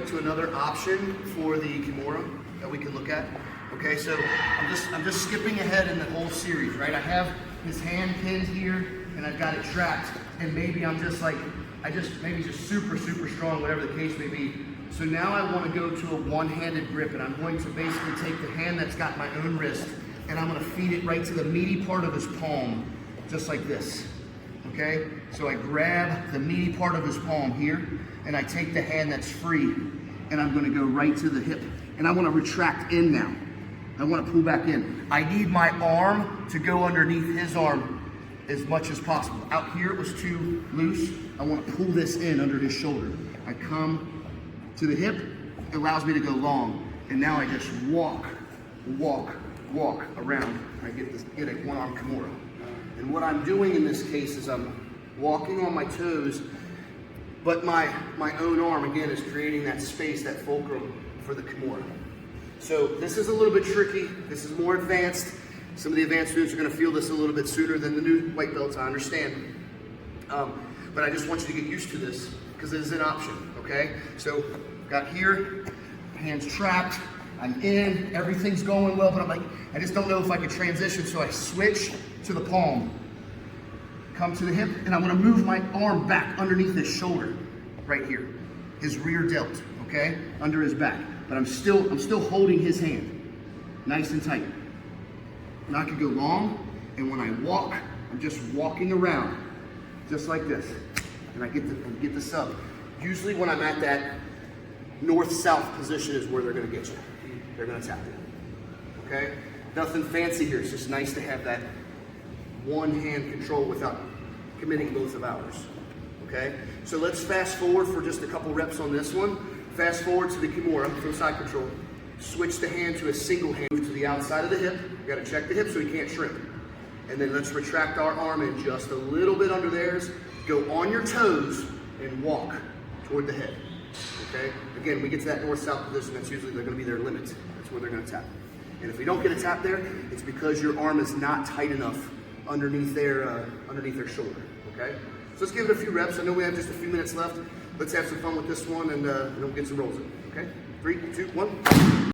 jump to another option for the Kimura that we can look at. Okay, so I'm just skipping ahead in the whole series, right? I have his hand pinned here, and I've got it trapped, and maybe I'm just like, maybe just super strong, whatever the case may be. So now I want to go to a one-handed grip, and I'm going to basically take the hand that's got my own wrist, and I'm going to feed it right to the meaty part of his palm, just like this. Okay, so I grab the meaty part of his palm here, and I take the hand that's free, and I'm going to go right to the hip, and I want to retract in now. I want to pull back in. I need my arm to go underneath his arm as much as possible. Out here it was too loose. I want to pull this in under his shoulder. I come to the hip, it allows me to go long, and now I just walk around. I get a one-arm Kimura. And what I'm doing in this case is I'm walking on my toes, but my own arm, again, is creating that space, that fulcrum for the Kimura. So this is a little bit tricky. This is more advanced. Some of the advanced students are going to feel this a little bit sooner than the new white belts, I understand. But I just want you to get used to this because it is an option, okay? So got here, hands trapped, I'm in, everything's going well, but I'm like, I just don't know if I can transition, so I switch to the palm. Come to the hip, and I'm gonna move my arm back underneath his shoulder, right here. His rear delt, okay? Under his back. But I'm still holding his hand, nice and tight. Now I could go long, and when I walk, I'm just walking around, just like this. And I get the sub. Usually when I'm at that north-south position is where they're gonna get you. They're gonna tap you, okay? Nothing fancy here, it's just nice to have that one-hand control without committing both of ours, okay? So let's fast forward for just a couple reps on this one. Fast forward to the Kimura from side control. Switch the hand to a single hand, move to the outside of the hip. You gotta check the hip so he can't shrink. And then let's retract our arm in just a little bit under theirs. Go on your toes and walk toward the head, okay? Again, we get to that north-south position, that's usually they're gonna be their limit. That's where they're gonna tap. And if we don't get a tap there, it's because your arm is not tight enough underneath their shoulder, okay? So let's give it a few reps. I know we have just a few minutes left. Let's have some fun with this one, and then we'll get some rolls in, okay? 3, 2, 1.